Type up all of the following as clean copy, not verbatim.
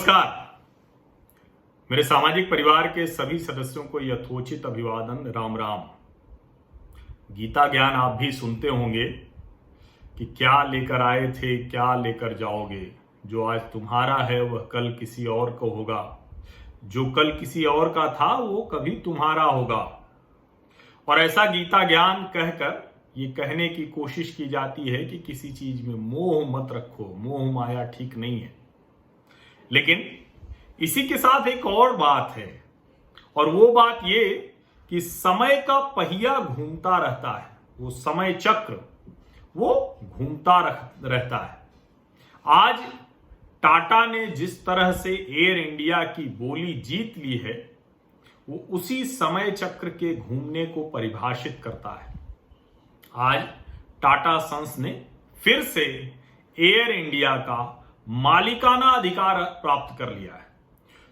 नमस्कार। मेरे सामाजिक परिवार के सभी सदस्यों को यथोचित अभिवादन, राम राम। गीता ज्ञान आप भी सुनते होंगे कि क्या लेकर आए थे क्या लेकर जाओगे, जो आज तुम्हारा है वह कल किसी और को होगा, जो कल किसी और का था वो कभी तुम्हारा होगा। और ऐसा गीता ज्ञान कहकर ये कहने की कोशिश की जाती है कि किसी चीज में मोह मत रखो, मोह माया ठीक नहीं है। लेकिन इसी के साथ एक और बात है, और वो बात ये कि समय का पहिया घूमता रहता है, वो समय चक्र वो घूमता रहता है। आज टाटा ने जिस तरह से एयर इंडिया की बोली जीत ली है, वो उसी समय चक्र के घूमने को परिभाषित करता है। आज टाटा सन्स ने फिर से एयर इंडिया का मालिकाना अधिकार प्राप्त कर लिया है।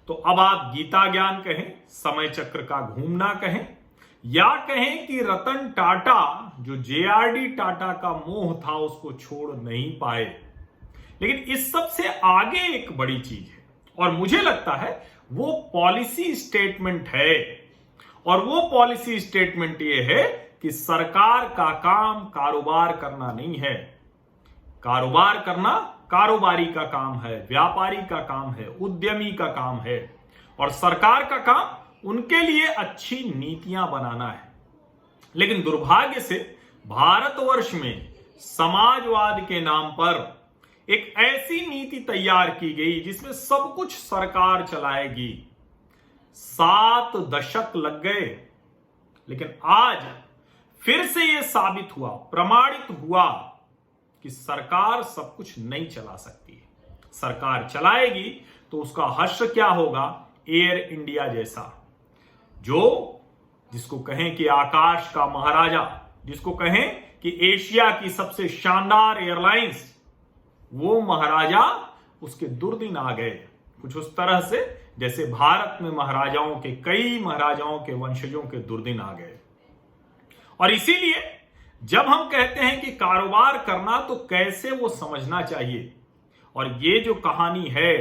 तो अब आप गीता ज्ञान कहें, समय चक्र का घूमना कहें, या कहें कि रतन टाटा जो जेआरडी टाटा का मोह था उसको छोड़ नहीं पाए। लेकिन इस सब से आगे एक बड़ी चीज है, और मुझे लगता है वो पॉलिसी स्टेटमेंट है। और वो पॉलिसी स्टेटमेंट ये है कि सरकार का काम कारोबार करना नहीं है। कारोबार करना कारोबारी का काम है, व्यापारी का काम है, उद्यमी का काम है, और सरकार का काम उनके लिए अच्छी नीतियां बनाना है। लेकिन दुर्भाग्य से भारतवर्ष में समाजवाद के नाम पर एक ऐसी नीति तैयार की गई जिसमें सब कुछ सरकार चलाएगी। 7 दशक लग गए, लेकिन आज फिर से यह साबित हुआ, प्रमाणित हुआ कि सरकार सब कुछ नहीं चला सकती है। सरकार चलाएगी तो उसका हश्र क्या होगा? एयर इंडिया जैसा, जिसको कहें कि आकाश का महाराजा, जिसको कहें कि एशिया की सबसे शानदार एयरलाइंस, वो महाराजा, उसके दुर्दिन आ गए। कुछ उस तरह से जैसे भारत में महाराजाओं के, कई महाराजाओं के वंशजों के दुर्दिन आ गए। और इसीलिए जब हम कहते हैं कि कारोबार करना, तो कैसे वो समझना चाहिए। और ये जो कहानी है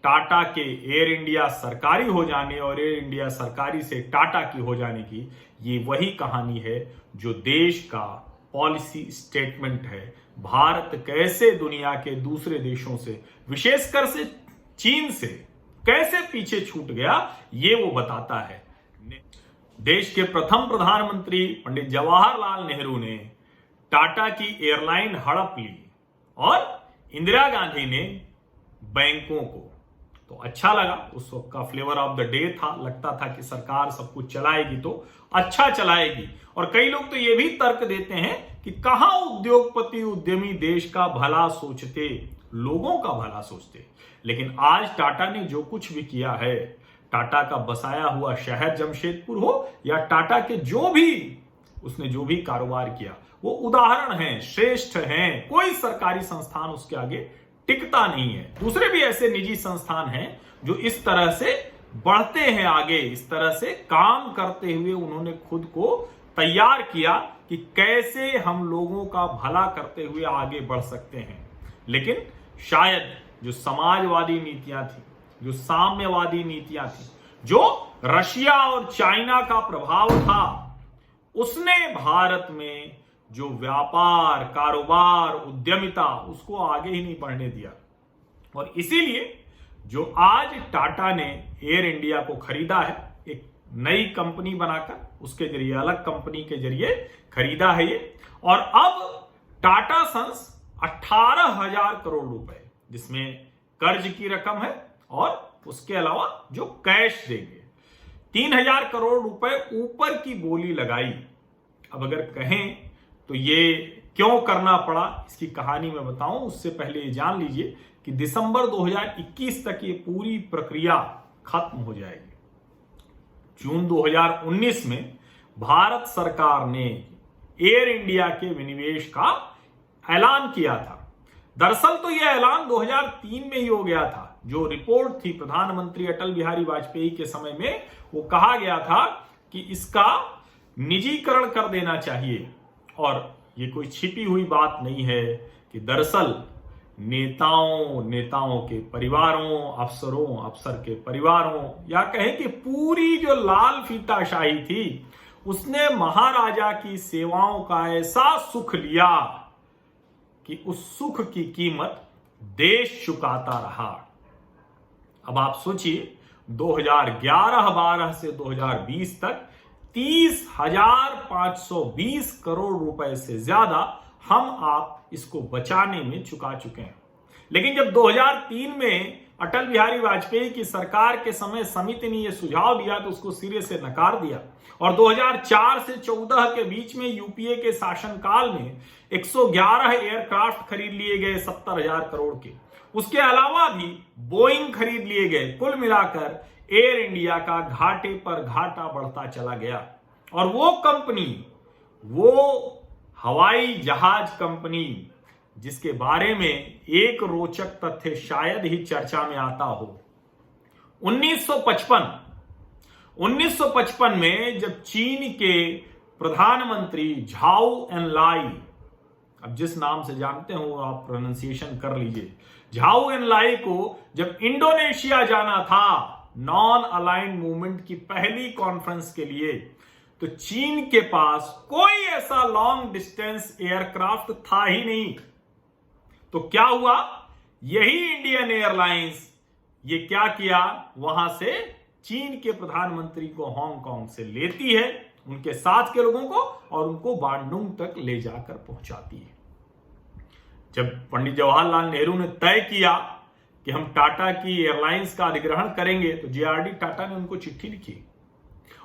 टाटा के एयर इंडिया सरकारी हो जाने और एयर इंडिया सरकारी से टाटा की हो जाने की, ये वही कहानी है जो देश का पॉलिसी स्टेटमेंट है। भारत कैसे दुनिया के दूसरे देशों से, विशेषकर से चीन से, कैसे पीछे छूट गया, ये वो बताता है। देश के प्रथम प्रधानमंत्री पंडित जवाहरलाल नेहरू ने टाटा की एयरलाइन हड़प ली और इंदिरा गांधी ने बैंकों को। तो अच्छा लगा, उस वक्त का फ्लेवर ऑफ द डे था, लगता था कि सरकार सब कुछ चलाएगी तो अच्छा चलाएगी। और कई लोग तो ये भी तर्क देते हैं कि कहां उद्योगपति उद्यमी देश का भला सोचते, लोगों का भला सोचते। लेकिन आज टाटा ने जो कुछ भी किया है, टाटा का बसाया हुआ शहर जमशेदपुर हो या टाटा के उसने जो भी कारोबार किया, वो उदाहरण हैं, श्रेष्ठ हैं। कोई सरकारी संस्थान उसके आगे टिकता नहीं है। दूसरे भी ऐसे निजी संस्थान हैं जो इस तरह से बढ़ते हैं आगे, इस तरह से काम करते हुए उन्होंने खुद को तैयार किया कि कैसे हम लोगों का भला करते हुए आगे बढ़ सकते हैं। लेकिन शायद जो समाजवादी नीतियां थी, जो साम्यवादी नीतियां थी, जो रशिया और चाइना का प्रभाव था, उसने भारत में जो व्यापार, कारोबार, उद्यमिता, उसको आगे ही नहीं बढ़ने दिया। और इसीलिए जो आज टाटा ने एयर इंडिया को खरीदा है, एक नई कंपनी बनाकर, उसके जरिए, अलग कंपनी के जरिए खरीदा है ये। और अब टाटा सन्स 18,000 करोड़ रुपए, जिसमें कर्ज की रकम है और उसके अलावा जो कैश देंगे, 3,000 करोड़ रुपए ऊपर की बोली लगाई। अब अगर कहें तो ये क्यों करना पड़ा, इसकी कहानी मैं बताऊं, उससे पहले ये जान लीजिए कि दिसंबर 2021 तक ये पूरी प्रक्रिया खत्म हो जाएगी। जून 2019 में भारत सरकार ने एयर इंडिया के विनिवेश का ऐलान किया था। दरअसल तो यह ऐलान 2003 में ही हो गया था। जो रिपोर्ट थी प्रधानमंत्री अटल बिहारी वाजपेयी के समय में, वो कहा गया था कि इसका निजीकरण कर देना चाहिए। और ये कोई छिपी हुई बात नहीं है कि दरअसल नेताओं के परिवारों, अफसर के परिवारों, या कहें कि पूरी जो लाल फीताशाही थी, उसने महाराजा की सेवाओं का ऐसा सुख लिया कि उस सुख की कीमत देश चुकाता रहा। अब आप सोचिए, 2011-12 से 2020 तक 30,520 करोड़ रुपए से ज्यादा हम आप इसको बचाने में चुका चुके हैं। लेकिन जब 2003 में अटल बिहारी वाजपेयी की सरकार के समय समिति ने यह सुझाव दिया तो उसको सिरे से नकार दिया, और 2004 से 14 के बीच में यूपीए के शासनकाल में 111 एयरक्राफ्ट खरीद लिए गए 70,000 करोड़ के। उसके अलावा भी बोइंग खरीद लिए गए। कुल मिलाकर एयर इंडिया का घाटे पर घाटा बढ़ता चला गया। और वो कंपनी, वो हवाई जहाज कंपनी जिसके बारे में एक रोचक तथ्य शायद ही चर्चा में आता हो, 1955 में जब चीन के प्रधानमंत्री झाओ एनलाई, अब जिस नाम से जानते हो आप प्रोनाउंसिएशन कर लीजिए, झाओ एनलाई को जब इंडोनेशिया जाना था नॉन अलाइंड मूवमेंट की पहली कॉन्फ्रेंस के लिए, तो चीन के पास कोई ऐसा लॉन्ग डिस्टेंस एयरक्राफ्ट था ही नहीं। तो क्या हुआ, यही इंडियन एयरलाइंस ये क्या किया, वहां से चीन के प्रधानमंत्री को हांगकांग से लेती है, उनके साथ के लोगों को, और उनको बांडुंग तक ले जाकर पहुंचाती है। जब पंडित जवाहरलाल नेहरू ने तय किया कि हम टाटा की एयरलाइंस का अधिग्रहण करेंगे, तो जेआरडी टाटा ने उनको चिट्ठी लिखी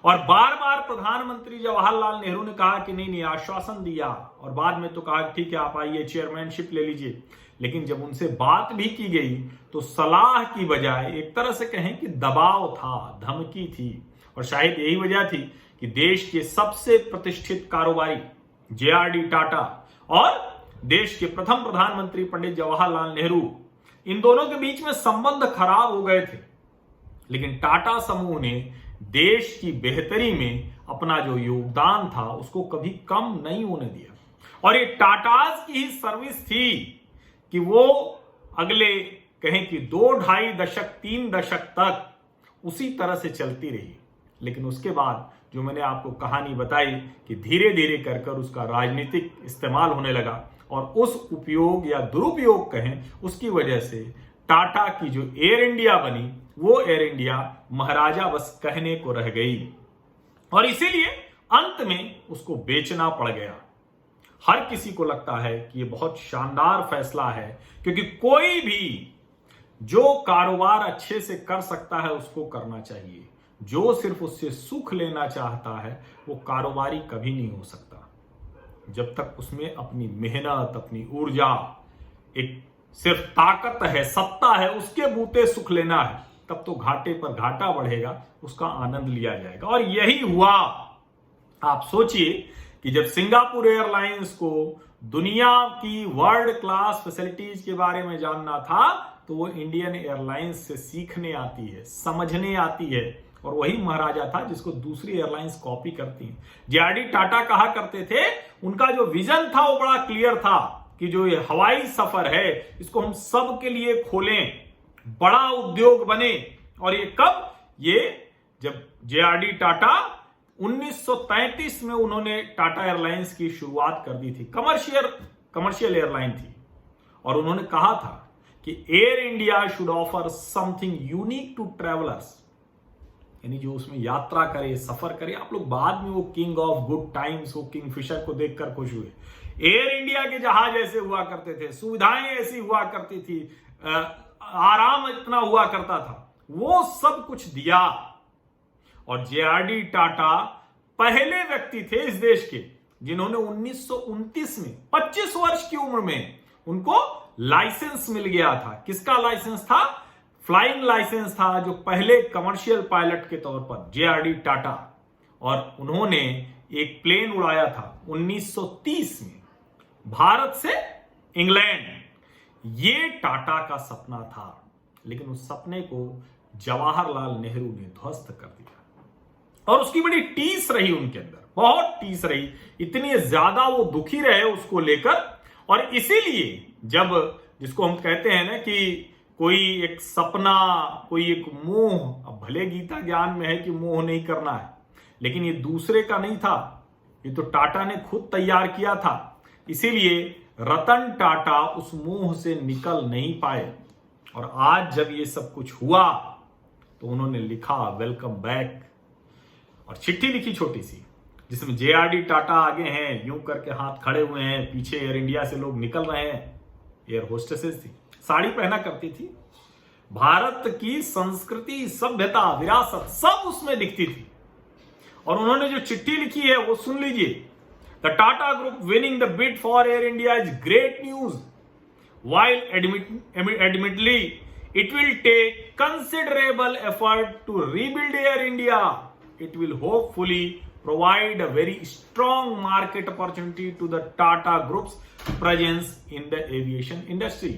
और बार बार प्रधानमंत्री जवाहरलाल नेहरू ने कहा कि नहीं, आश्वासन दिया, और बाद में तो कहा ठीक है आप आइए चेयरमैनशिप ले लीजिए। लेकिन जब उनसे बात भी की गई तो सलाह की बजाय एक तरह से कहें कि दबाव था, धमकी थी, और शायद यही वजह थी कि देश के सबसे प्रतिष्ठित कारोबारी जेआरडी टाटा और देश के प्रथम प्रधानमंत्री पंडित जवाहरलाल नेहरू, इन दोनों के बीच में संबंध खराब हो गए थे। लेकिन टाटा समूह ने देश की बेहतरी में अपना जो योगदान था उसको कभी कम नहीं होने दिया, और ये टाटाज की ही सर्विस थी कि वो अगले कहें कि 2-2.5 दशक 3 दशक तक उसी तरह से चलती रही। लेकिन उसके बाद जो मैंने आपको कहानी बताई कि धीरे धीरे कर उसका राजनीतिक इस्तेमाल होने लगा, और उस उपयोग या दुरुपयोग कहें उसकी वजह से टाटा की जो एयर इंडिया बनी, वो एयर इंडिया महाराजा बस कहने को रह गई, और इसीलिए अंत में उसको बेचना पड़ गया। हर किसी को लगता है कि ये बहुत शानदार फैसला है, क्योंकि कोई भी जो कारोबार अच्छे से कर सकता है उसको करना चाहिए। जो सिर्फ उससे सुख लेना चाहता है वो कारोबारी कभी नहीं हो सकता। जब तक उसमें अपनी मेहनत, अपनी ऊर्जा, एक सिर्फ ताकत है, सत्ता है, उसके बूते सुख लेना है, तब तो घाटे पर घाटा बढ़ेगा, उसका आनंद लिया जाएगा। और यही हुआ। आप सोचिए कि जब सिंगापुर एयरलाइंस को दुनिया की वर्ल्ड क्लास फैसिलिटीज के बारे में जानना था, तो वो इंडियन एयरलाइंस से सीखने आती है, समझने आती है, और वही महाराजा था जिसको दूसरी एयरलाइंस कॉपी करती हैं। जेआरडी टाटा कहा करते थे, उनका जो विजन था वो बड़ा क्लियर था कि जो ये हवाई सफर है इसको हम सब के लिए खोलें, बड़ा उद्योग बने। और ये कब, ये जब जेआरडी टाटा 1933 में उन्होंने टाटा एयरलाइंस की शुरुआत कर दी थी। कमर्शियल एयरलाइन थी, और उन्होंने कहा था कि Air India should offer something unique to travellers, यानी जो उसमें यात्रा करे, सफर करे। आप लोग बाद में वो किंग ऑफ गुड टाइम्स, वो किंगफिशर को देखकर खुश हुए। एयर इंडिया के जहाज ऐसे हुआ करते थे, सुविधाएं ऐसी हुआ करती थी, आराम इतना हुआ करता था, वो सब कुछ दिया। और जेआरडी टाटा पहले व्यक्ति थे इस देश के जिन्होंने 1929 में 25 वर्ष की उम्र में उनको लाइसेंस मिल गया था। किसका लाइसेंस था? फ्लाइंग लाइसेंस था, जो पहले कमर्शियल पायलट के तौर पर जेआरडी टाटा, और उन्होंने एक प्लेन उड़ाया था 1930 में भारत से इंग्लैंड। ये टाटा का सपना था, लेकिन उस सपने को जवाहरलाल नेहरू ने ध्वस्त कर दिया, और उसकी बड़ी टीस रही उनके अंदर, बहुत टीस रही, इतनी ज्यादा वो दुखी रहे उसको लेकर। और इसीलिए जब जिसको हम कहते हैं ना कि कोई एक सपना, कोई एक मोह। अब भले गीता ज्ञान में है कि मोह नहीं करना है, लेकिन ये दूसरे का नहीं था, ये तो टाटा ने खुद तैयार किया था। इसीलिए रतन टाटा उस मोह से निकल नहीं पाए। और आज जब ये सब कुछ हुआ तो उन्होंने लिखा वेलकम बैक, और चिट्ठी लिखी छोटी सी, जिसमें जेआरडी टाटा आगे हैं, यूं करके हाथ खड़े हुए हैं, पीछे एयर इंडिया से लोग निकल रहे हैं। एयर होस्टेसेस थी, साड़ी पहना करती थी, भारत की संस्कृति, सभ्यता, विरासत सब उसमें दिखती थी। और उन्होंने जो चिट्ठी लिखी है वो सुन लीजिए। The Tata group winning the bid for air India is great news, while admittedly it will take considerable effort to rebuild Air India, it will hopefully provide a very strong market opportunity to the Tata Group's presence in the aviation industry.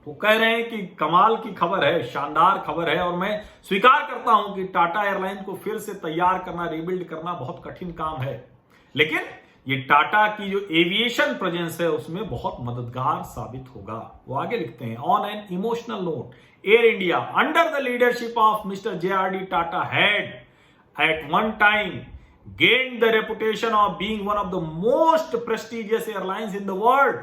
वो कह रहे हैं कि कमाल की खबर है, शानदार खबर है, और मैं स्वीकार करता हूं कि टाटा एयरलाइन को फिर से तैयार करना, रिबिल्ड करना बहुत कठिन काम है, लेकिन ये टाटा की जो एविएशन प्रेजेंस है उसमें बहुत मददगार साबित होगा। वो आगे लिखते हैं, on an emotional note, Air India under the leadership of mister JRD Tata had at one time gained the reputation of being one of the most prestigious airlines in the world.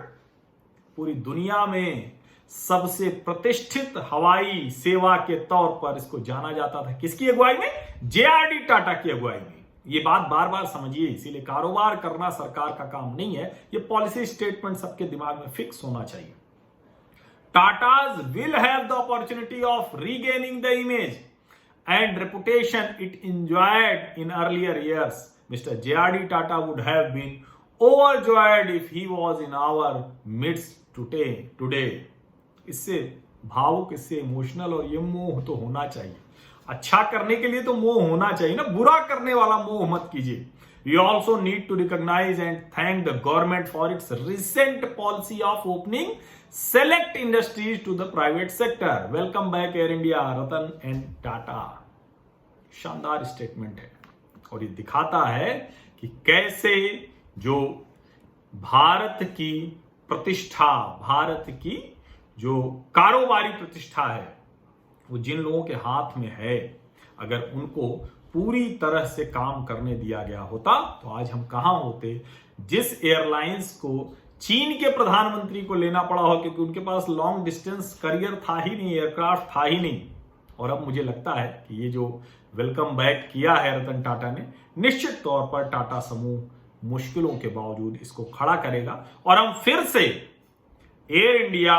पूरी दुनिया में सबसे प्रतिष्ठित हवाई सेवा के तौर पर इसको जाना जाता था। किसकी अगुवाई में? जेआरडी टाटा की अगुवाई में। ये बात बार बार समझिए, इसीलिए कारोबार करना सरकार का काम नहीं है, ये पॉलिसी स्टेटमेंट सबके दिमाग में फिक्स होना चाहिए। Tatas will have the opportunity of regaining the image and reputation it enjoyed in earlier years. Mr. J.R.D. Tata would have been overjoyed if he was in our midst today. इससे भावुक, इससे emotional, और ये मोह तो होना चाहिए। अच्छा करने के लिए तो मोह होना चाहिए ना, बुरा करने वाला मोह मत कीजिए। We also need to recognize and thank the government for its recent policy of opening select industries to the private sector. Welcome back Air India, Ratan and Tata. शानदार स्टेटमेंट है, और ये दिखाता है कि कैसे जो भारत की प्रतिष्ठा, भारत की जो कारोबारी प्रतिष्ठा है, वो जिन लोगों के हाथ में है, अगर उनको पूरी तरह से काम करने दिया गया होता तो आज हम कहां होते। जिस एयरलाइंस को चीन के प्रधानमंत्री को लेना पड़ा हो, क्योंकि उनके पास लॉन्ग डिस्टेंस करियर था ही नहीं, एयरक्राफ्ट था ही नहीं। और अब मुझे लगता है कि ये जो वेलकम बैक किया है रतन टाटा ने, निश्चित तौर पर टाटा समूह मुश्किलों के बावजूद इसको खड़ा करेगा, और हम फिर से एयर इंडिया,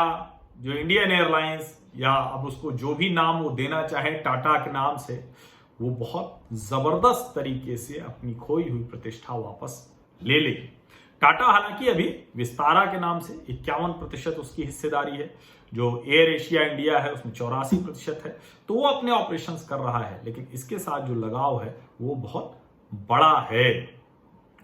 जो इंडियन एयरलाइंस, या अब उसको जो भी नाम वो देना चाहे टाटा के नाम से, वो बहुत जबरदस्त तरीके से अपनी खोई हुई प्रतिष्ठा वापस ले लेगी। टाटा हालांकि अभी विस्तारा के नाम से 51% उसकी हिस्सेदारी है, जो एयर एशिया इंडिया है उसमें 84% है, तो वो अपने ऑपरेशंस कर रहा है, लेकिन इसके साथ जो लगाव है वो बहुत बड़ा है।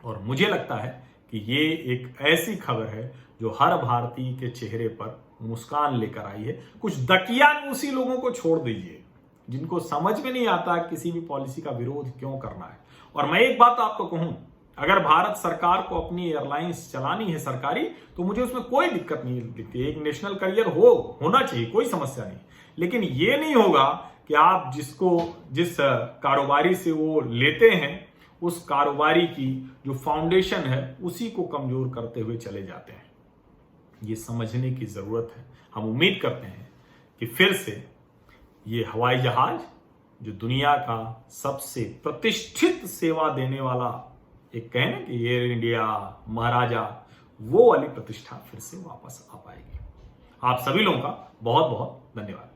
और मुझे लगता है कि ये एक ऐसी खबर है जो हर भारतीय के चेहरे पर मुस्कान लेकर आई है। कुछ दकियानूसी लोगों को छोड़ दीजिए, जिनको समझ में नहीं आता किसी भी पॉलिसी का विरोध क्यों करना है। और मैं एक बात आपको कहूं, अगर भारत सरकार को अपनी एयरलाइंस चलानी है सरकारी, तो मुझे उसमें कोई दिक्कत नहीं दिखती। एक नेशनल करियर होना चाहिए, कोई समस्या नहीं, लेकिन ये नहीं होगा कि आप जिस कारोबारी से वो लेते हैं, उस कारोबारी की जो फाउंडेशन है उसी को कमजोर करते हुए चले जाते हैं। ये समझने की जरूरत है। हम उम्मीद करते हैं कि फिर से ये हवाई जहाज, जो दुनिया का सबसे प्रतिष्ठित सेवा देने वाला, एक कहना कि एयर इंडिया महाराजा, वो वाली प्रतिष्ठा फिर से वापस आ पाएगी। आप सभी लोगों का बहुत बहुत धन्यवाद।